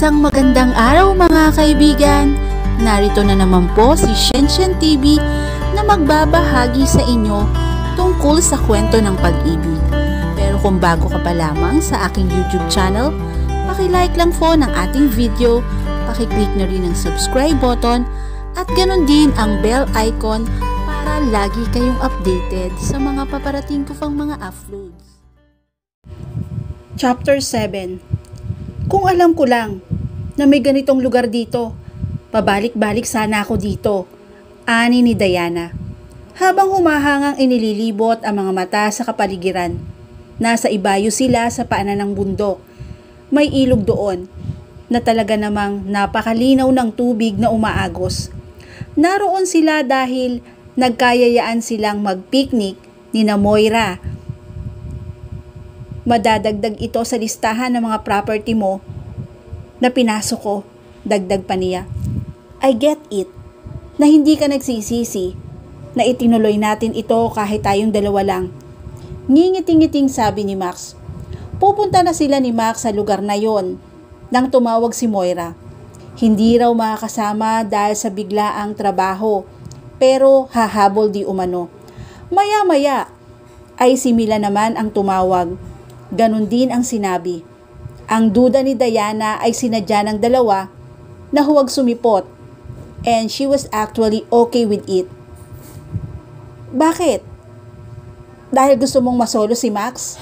Isang magandang araw mga kaibigan! Narito na naman po si Shenshen TV na magbabahagi sa inyo tungkol sa kwento ng pag-ibig. Pero kung bago ka pa lamang sa aking YouTube channel, paki-like lang po ng ating video, paki-click na rin ang subscribe button at ganun din ang bell icon para lagi kayong updated sa mga paparating ko pang mga uploads. Chapter 7. Kung alam ko lang na may ganitong lugar dito, pabalik-balik sana ako dito, ani ni Diana. Habang humahangang inililibot ang mga mata sa kapaligiran. Nasa ibayo sila sa paanan ng bundok. May ilog doon na talaga namang napakalinaw ng tubig na umaagos. Naroon sila dahil nagkayayaan silang mag-picnic ni na Moira. Madadagdag ito sa listahan ng mga property mo na pinasok ko, dagdag pa niya. I get it, na hindi ka nagsisisi, na itinuloy natin ito kahit tayong dalawa lang. Ngingiting-ngiting sabi ni Max. Pupunta na sila ni Max sa lugar na yon nang tumawag si Moira. Hindi raw makakasama dahil sa biglaang trabaho, pero hahabol di umano. Maya-maya ay si Mila naman ang tumawag. Ganon din ang sinabi. Ang duda ni Diana ay sinadya ng dalawa na huwag sumipot, and she was actually okay with it. Bakit? Dahil gusto mong masolo si Max?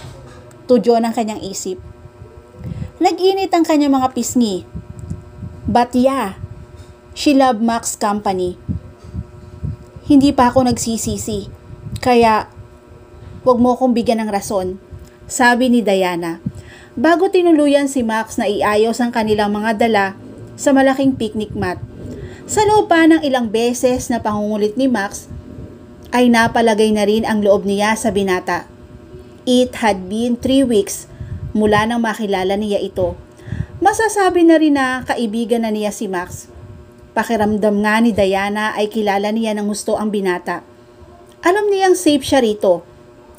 Tudyo ng kanyang isip. Nag-init ang kanyang mga pisngi. But yeah, she loved Max's company. Hindi pa ako nagsisisi, kaya wag mo akong bigyan ng rason, sabi ni Diana. Bago tinuluyan si Max na iayos ang kanilang mga dala sa malaking picnic mat. Sa loob pa ng ilang beses na pangungulit ni Max, ay napalagay na rin ang loob niya sa binata. It had been 3 weeks mula nang makilala niya ito. Masasabi na rin na kaibigan na niya si Max. Pakiramdam nga ni Diana ay kilala niya ng gusto ang binata. Alam niyang safe siya rito,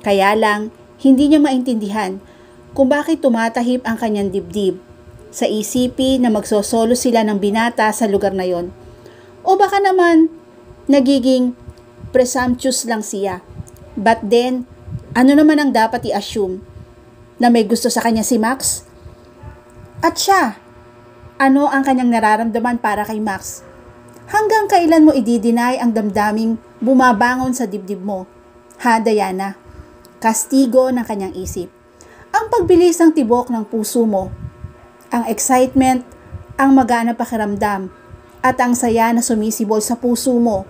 kaya lang hindi niya maintindihan kung bakit tumatahip ang kanyang dibdib sa isipin na magsosolo sila ng binata sa lugar na yon. O baka naman nagiging presumptuous lang siya. But then, ano naman ang dapat i-assume? Na may gusto sa kanya si Max? At siya, ano ang kanyang nararamdaman para kay Max? Hanggang kailan mo i-deny ang damdaming bumabangon sa dibdib mo? Ha, Diana? Kastigo ng kanyang isip. Ang pagbilis ng tibok ng puso mo, ang excitement, ang magaan na pakiramdam, at ang saya na sumisibol sa puso mo.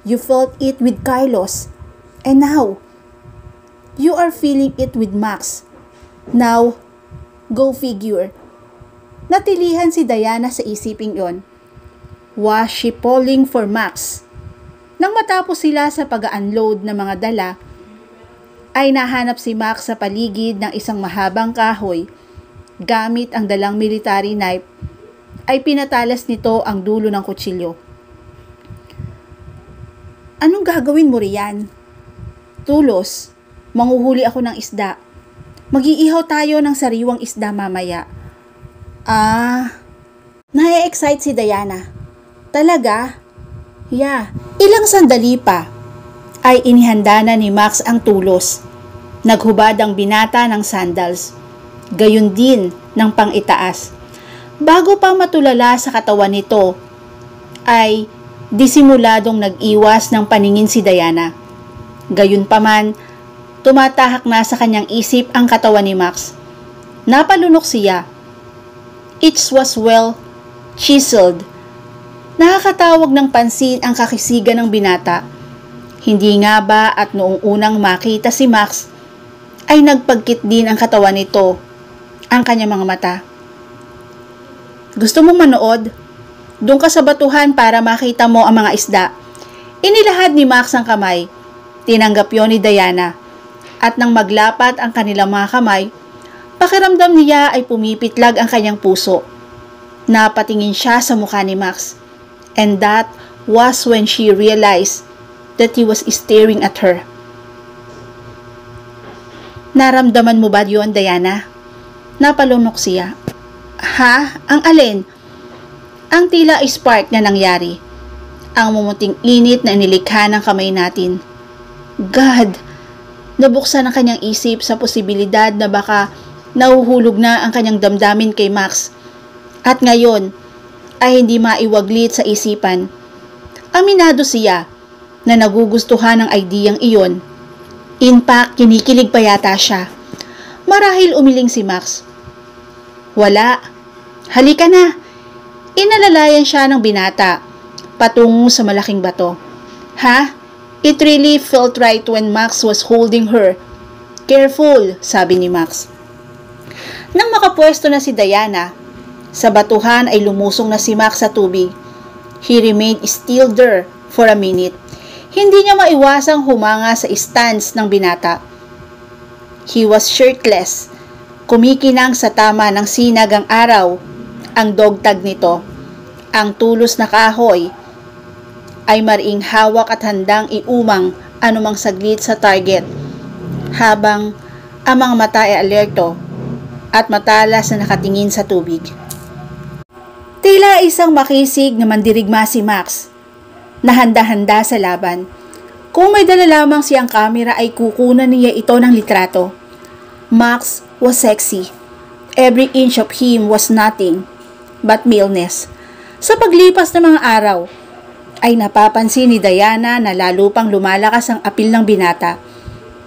You felt it with Carlos, and now, you are feeling it with Max. Now, go figure. Natilihan si Diana sa isiping yon. Was she falling for Max? Nang matapos sila sa pag-unload ng mga dala, ay nahanap si Max sa paligid ng isang mahabang kahoy. Gamit ang dalang military knife, ay pinatalas nito ang dulo ng kutsilyo. Anong gagawin mo riyan? Tulos, manghuhuli ako ng isda. Mag-iihaw tayo ng sariwang isda mamaya. Na-excite si Diana. Talaga? Yeah. Ilang sandali pa ay inihanda na ni Max ang tulos. Naghubad ang binata ng sandals. Gayon din ng pang-itaas. Bago pa matulala sa katawan nito, ay disimuladong nag-iwas ng paningin si Diana. Gayon pa man, tumatahak na sa kanyang isip ang katawan ni Max. Napalunok siya. It was well chiseled. Nakakatawag ng pansin ang kakisigan ng binata. Hindi nga ba at noong unang makita si Max, ay nagpagkit din ang katawan nito, ang kanyang mga mata. Gusto mo manood? Doon ka sa batuhan para makita mo ang mga isda. Inilahad ni Max ang kamay. Tinanggap yon ni Diana. At nang maglapat ang kanilang mga kamay, pakiramdam niya ay pumipitlag ang kanyang puso. Napatingin siya sa mukha ni Max. And that was when she realized that he was staring at her. Naramdaman mo ba yun, Diana? Napalunok siya. Ha? Ang alin? Ang tila spark na nangyari. Ang mumuting init na inilikha ng kamay natin. God! Nabuksan ang kanyang isip sa posibilidad na baka nahuhulog na ang kanyang damdamin kay Max. At ngayon ay hindi maiwaglit sa isipan. Aminado siya na nagugustuhan ng ideyang iyon. In fact, kinikilig pa yata siya. Marahil umiling si Max. Wala. Halika na. Inalalayan siya ng binata patungo sa malaking bato. Ha? It really felt right when Max was holding her. Careful, sabi ni Max. Nang makapwesto na si Diana, sa batuhan ay lumusong na si Max sa tubig. He remained still there for a minute. Hindi niya maiwasang humanga sa stance ng binata. He was shirtless. Kumikinang sa tama ng sinagang araw ang dogtag nito. Ang tulos na kahoy ay mariing hawak at handang iumang anumang saglit sa target, habang ang mga mata ay alerto at matalas na nakatingin sa tubig. Tila isang makisig na mandirigma si Max, na handa-handa sa laban. Kung may dala lamang siyang kamera ay kukunan niya ito ng litrato. Max was sexy. Every inch of him was nothing but maleness. Sa paglipas ng mga araw, ay napapansin ni Diana na lalo pang lumalakas ang apil ng binata.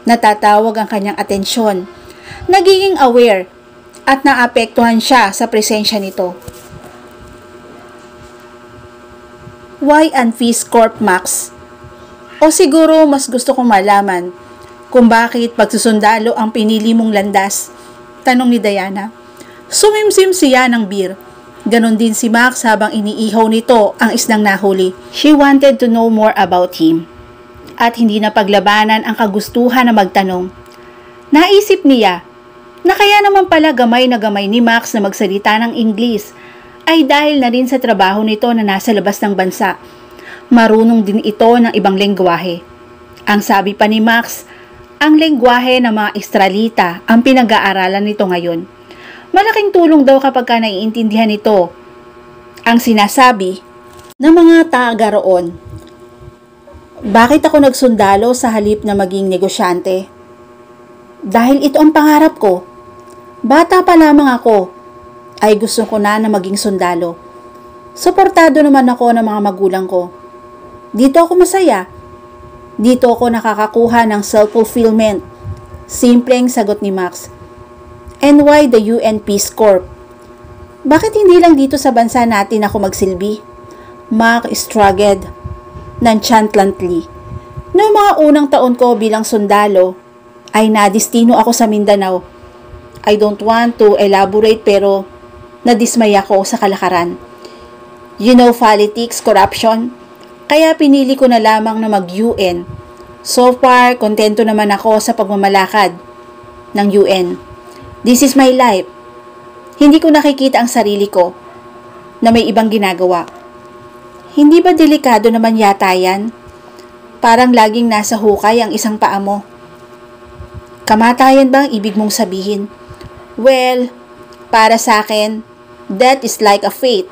Natatawag ang kanyang atensyon. Nagiging aware at naapektuhan siya sa presensya nito. Why Peace Corp, Max? O siguro mas gusto kong malaman kung bakit pagsusundalo ang pinili mong landas? Tanong ni Diana. Sumimsim siya ng beer. Ganon din si Max habang iniihaw nito ang isdang nahuli. She wanted to know more about him. At hindi na paglabanan ang kagustuhan na magtanong. Naisip niya na kaya naman pala gamay na gamay ni Max na magsalita ng Ingles ay dahil na rin sa trabaho nito na nasa labas ng bansa. Marunong din ito ng ibang lengguwahe. Ang sabi pa ni Max, ang lengguwahe ng mga Israelita ang pinag-aaralan nito ngayon. Malaking tulong daw kapag ka naiintindihan nito ang sinasabi ng mga taga roon. Bakit ako nagsundalo sa halip na maging negosyante? Dahil ito ang pangarap ko. Bata pa lamang ako ay gusto ko na maging sundalo. Suportado naman ako ng mga magulang ko. Dito ako masaya. Dito ako nakakakuha ng self-fulfillment. Simpleng sagot ni Max. And why the UN Peace Corp? Bakit hindi lang dito sa bansa natin ako magsilbi? Max struggled nonchalantly. Noong mga unang taon ko bilang sundalo, ay nadistino ako sa Mindanao. I don't want to elaborate pero nadismay ako sa kalakaran. You know politics, corruption? Kaya pinili ko na lamang na mag-UN. So far, kontento naman ako sa pagmamalakad ng UN. This is my life. Hindi ko nakikita ang sarili ko na may ibang ginagawa. Hindi ba delikado naman yata yan? Parang laging nasa hukay ang isang paa mo. Kamatayan ba ang ibig mong sabihin? Well, para sa akin, that is like a fate.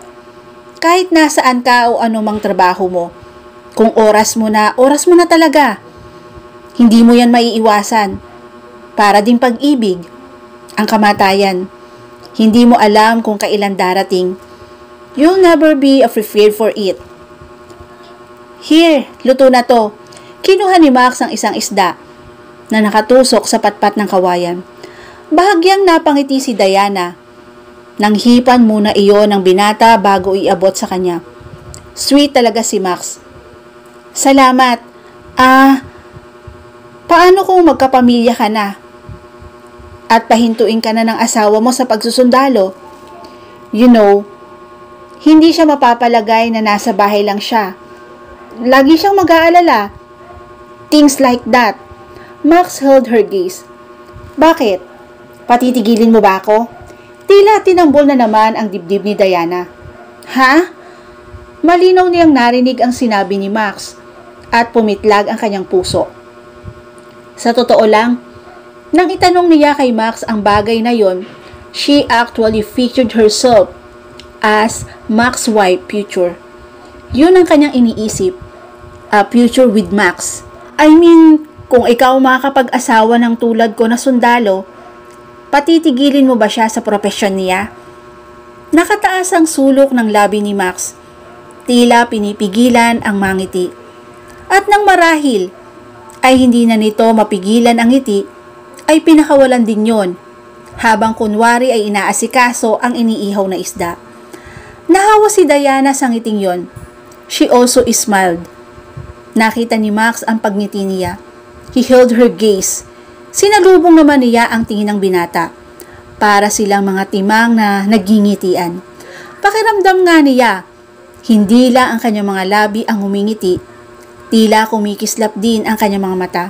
Kahit nasaan ka o anumang trabaho mo, kung oras mo na talaga. Hindi mo yan maiiwasan. Para din pag-ibig, ang kamatayan. Hindi mo alam kung kailan darating. You'll never be prepared for it. Here, luto na to. Kinuha ni Max ang isang isda na nakatusok sa patpat ng kawayan. Bahagyang napangiti si Diana. Nang hipan muna iyon ng binata bago iabot sa kanya. Sweet talaga si Max. Salamat. Paano kung magkapamilya ka na? At pahintuin ka na ng asawa mo sa pagsusundalo? You know, hindi siya mapapalagay na nasa bahay lang siya. Lagi siyang mag-aalala. Things like that. Max held her gaze. Bakit? Patitigilin mo ba ako? Tila tinambol na naman ang dibdib ni Diana. Ha? Malinaw niyang narinig ang sinabi ni Max at pumitlag ang kanyang puso. Sa totoo lang, nang itanong niya kay Max ang bagay na yon, She actually featured herself as Max's wife future. Yun ang kanyang iniisip, a future with Max. I mean, kung ikaw makakapag-asawa ng tulad ko na sundalo, patitigilin mo ba siya sa propesyon niya? Nakataas ang sulok ng labi ni Max. Tila pinipigilan ang mangiti. At nang marahil ay hindi na nito mapigilan ang ngiti, ay pinakawalan din yon, habang kunwari ay inaasikaso ang iniihaw na isda. Nahawa si Diana sa ngiting yon. She also smiled. Nakita ni Max ang pagngiti niya. He held her gaze. Sinalubong naman niya ang tingin ng binata. Para silang mga timang na nagingitian. Pakiramdam nga niya, hindi lang ang kanyang mga labi ang humingiti, tila kumikislap din ang kanyang mga mata.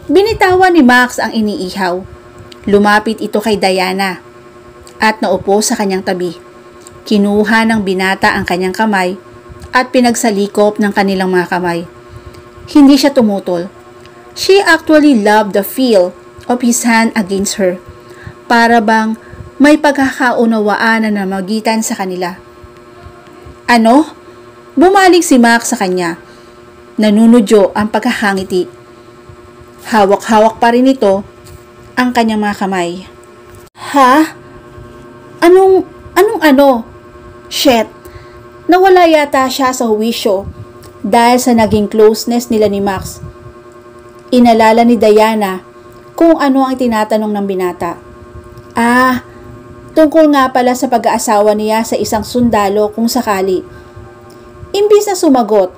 Binitawan ni Max ang iniihaw. Lumapit ito kay Diana at naupo sa kanyang tabi. Kinuha ng binata ang kanyang kamay at pinagsalikop ng kanilang mga kamay. Hindi siya tumutol. She actually loved the feel of his hand against her. Para bang may pagkakaunawaan na namagitan sa kanila. Ano? Bumalik si Max sa kanya. Nanunudyo ang pagkakangiti. Hawak-hawak pa rin ito ang kanyang mga kamay. Ha? Anong ano? Shit. Nawala yata siya sa huwisyo dahil sa naging closeness nila ni Max. Inalala ni Diana kung ano ang tinatanong ng binata. Tungkol nga pala sa pag-aasawa niya sa isang sundalo kung sakali. Imbis na sumagot,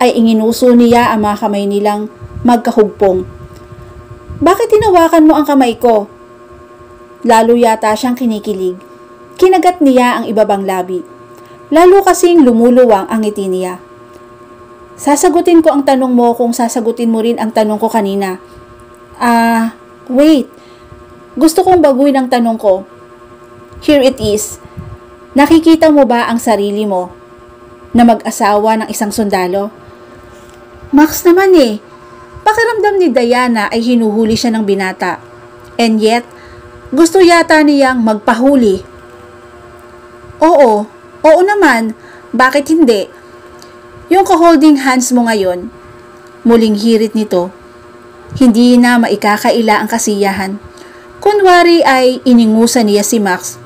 ay inginuso niya ang mga kamay nilang magkahugpong. Bakit tinawakan mo ang kamay ko? Lalo yata siyang kinikilig. Kinagat niya ang ibabang labi. Lalo kasing lumuluwang ang ngiti niya. Sasagutin ko ang tanong mo kung sasagutin mo rin ang tanong ko kanina. Wait. Gusto kong baguhin ang tanong ko. Here it is. Nakikita mo ba ang sarili mo na mag-asawa ng isang sundalo? Max naman eh. Pakiramdam ni Diana ay hinuhuli siya ng binata. And yet, gusto yata niyang magpahuli. Oo naman. Bakit hindi? Yung ka-holding hands mo ngayon, muling hirit nito. Hindi na maikakaila ang kasiyahan. Kunwari ay iningusan niya si Max.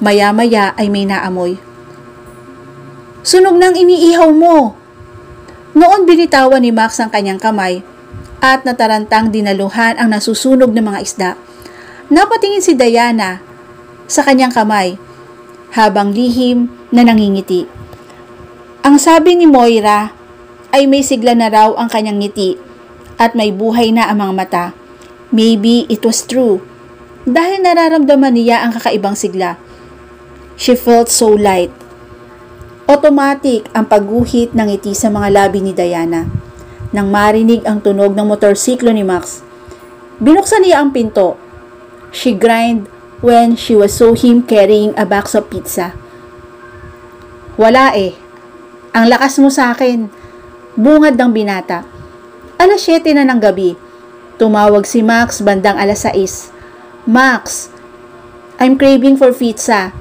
Maya-maya ay may naamoy. Sunog ng iniihaw mo! Noon binitawan ni Max ang kanyang kamay at natarantang dinaluhan ang nasusunog ng mga isda. Napatingin si Diana sa kanyang kamay habang lihim na nangingiti. Ang sabi ni Moira ay may sigla na raw ang kanyang ngiti at may buhay na ang mga mata. Maybe it was true dahil nararamdaman niya ang kakaibang sigla. She felt so light. Automatic ang pagguhit ng ngiti sa mga labi ni Diana. Nang marinig ang tunog ng motorsiklo ni Max, binuksan niya ang pinto. She grinned when she saw him carrying a box of pizza. Wala eh. Ang lakas mo sa akin. Bungad ng binata. 7:00 na ng gabi. Tumawag si Max bandang 6:00. Max, I'm craving for pizza.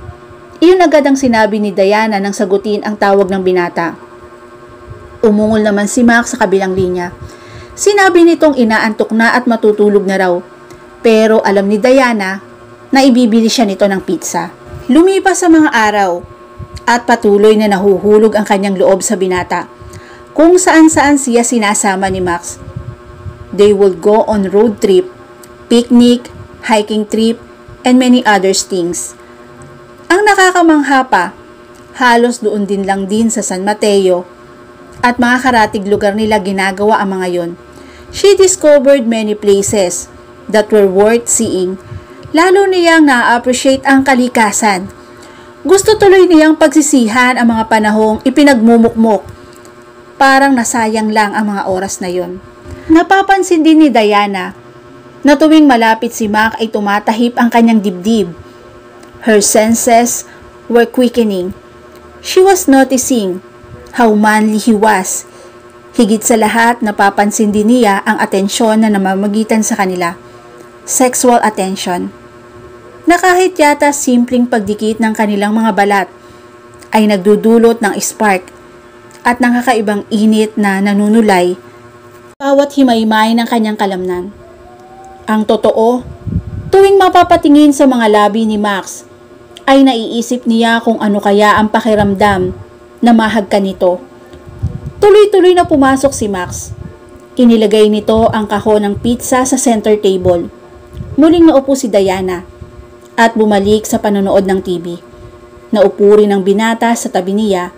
Iyon agad ang sinabi ni Diana nang sagutin ang tawag ng binata. Umungol naman si Max sa kabilang linya. Sinabi nitong inaantok na at matutulog na raw. Pero alam ni Diana na ibibili siya nito ng pizza. Lumipas sa mga araw at patuloy na nahuhulog ang kanyang loob sa binata. Kung saan-saan siya sinasama ni Max. They would go on road trip, picnic, hiking trip, and many other things. Ang nakakamangha pa, halos doon din lang din sa San Mateo at mga karatig lugar nila ginagawa ang mga yon. She discovered many places that were worth seeing. Lalo niyang na-appreciate ang kalikasan. Gusto tuloy niyang pagsisihan ang mga panahong ipinagmumukmok. Parang nasayang lang ang mga oras na yon. Napapansin din ni Diana na tuwing malapit si Mac ay tumatahip ang kanyang dibdib. Her senses were quickening. She was noticing how manly he was. Higit sa lahat, napapansin din niya ang atensyon na namamagitan sa kanila. Sexual attention. na kahit yata simpleng pagdikit ng kanilang mga balat ay nagdudulot ng spark at ng kakaibang init na nanunulay bawat himaymay ng kanyang kalamnan. Ang totoo, tuwing mapapatingin sa mga labi ni Max, ay naiisip niya kung ano kaya ang pakiramdam na mahag ka nito. Tuloy-tuloy na pumasok si Max. Inilagay nito ang kahon ng pizza sa center table. Muling naupo si Diana at bumalik sa panonood ng TV. Naupo rin ang binata sa tabi niya.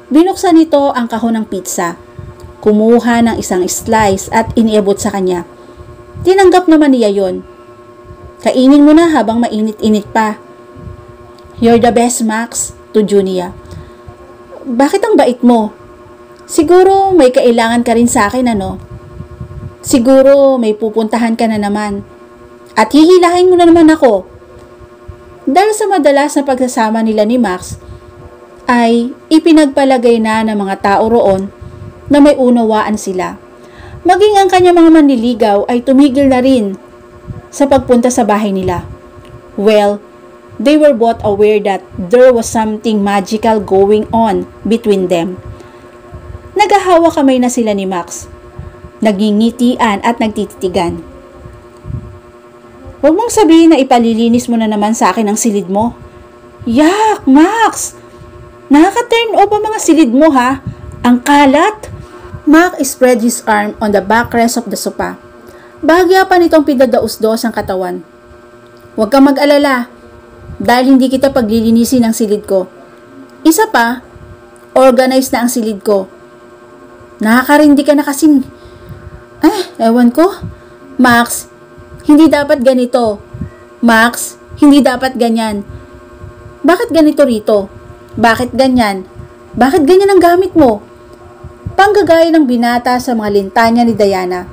Binuksan nito ang kahon ng pizza. Kumuha ng isang slice at iniabot sa kanya. Tinanggap naman niya yon. Kainin mo na habang mainit-init pa. You're the best, Max, to Junia. Bakit ang bait mo? Siguro may kailangan ka rin sa akin, ano? Siguro may pupuntahan ka na naman. At hihilahin mo na naman ako. Dahil sa madalas na pagsasama nila ni Max, ay ipinagpalagay na ng mga tao roon na may unawaan sila. Maging ang kanyang mga manliligaw ay tumigil na rin sa pagpunta sa bahay nila. Well, they were both aware that there was something magical going on between them. Naghahawa kamay na sila ni Max. Nagingitian at nagtititigan. Huwag mong sabihin na ipalilinis mo na naman sa akin ang silid mo. Yak, Max! Nakaka-turn off ang mga silid mo, ha? Ang kalat! Max spread his arm on the backrest of the sofa. Bahagya pa nitong pinadausdos ang katawan. Huwag kang mag-alala, dahil hindi kita paglilinisin ang silid ko. Isa pa, organized na ang silid ko. Nakakarindi ka na kasing... ewan ko. Max, hindi dapat ganito. Max, hindi dapat ganyan. Bakit ganito rito? Bakit ganyan? Bakit ganyan ang gamit mo? Panggagaya ng binata sa mga lintanya ni Diana.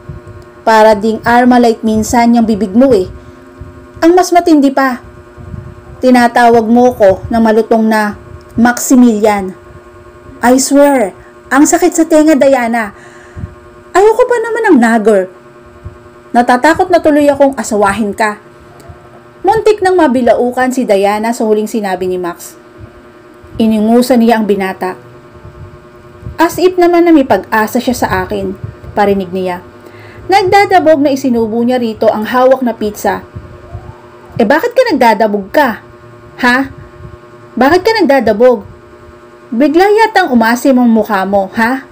Para ding Armalite minsan yung bibig mo eh. Ang mas matindi pa, tinatawag mo ko ng malutong na Maximilian. I swear, ang sakit sa tenga, Diana. Ayoko pa naman ng nagger. Natatakot na tuloy akong asawahin ka. Muntik nang mabilaukan si Diana sa huling sinabi ni Max. Iningusan niya ang binata. As if naman na may pag-asa siya sa akin, parinig niya. Nagdadabog na isinubo niya rito ang hawak na pizza. Bakit ka nagdadabog ka? Ha? Bakit ka nagdadabog? Bigla yatang umasim ang mukha mo, ha?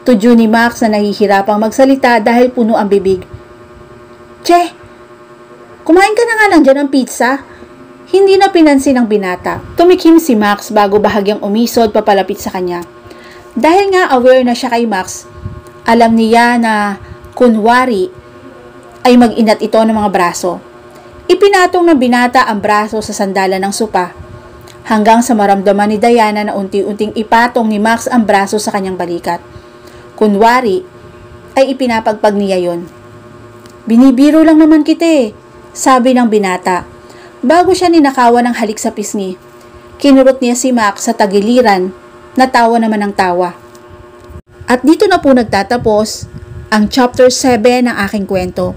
Tudyo ni Max na nahihirapang magsalita dahil puno ang bibig. Che, kumain ka na nga lang dyan ng pizza? Hindi na pinansin ng binata. Tumikim si Max bago bahagyang umisod papalapit sa kanya. Dahil nga aware na siya kay Max, alam niya na kunwari ay mag-inat ito ng mga braso. Ipinatong ng binata ang braso sa sandalan ng sopa hanggang sa maramdaman ni Diana na unti-unting ipatong ni Max ang braso sa kanyang balikat. Kunwari ay ipinapagpag niya yon. Binibiro lang naman kita eh, sabi ng binata. Bago siya ninakawan ng halik sa pisngi, kinurot niya si Max sa tagiliran, natawa naman ng tawa. At dito na po nagtatapos ang chapter 7 ng aking kwento.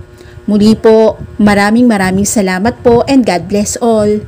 Muli po, maraming salamat po and God bless all.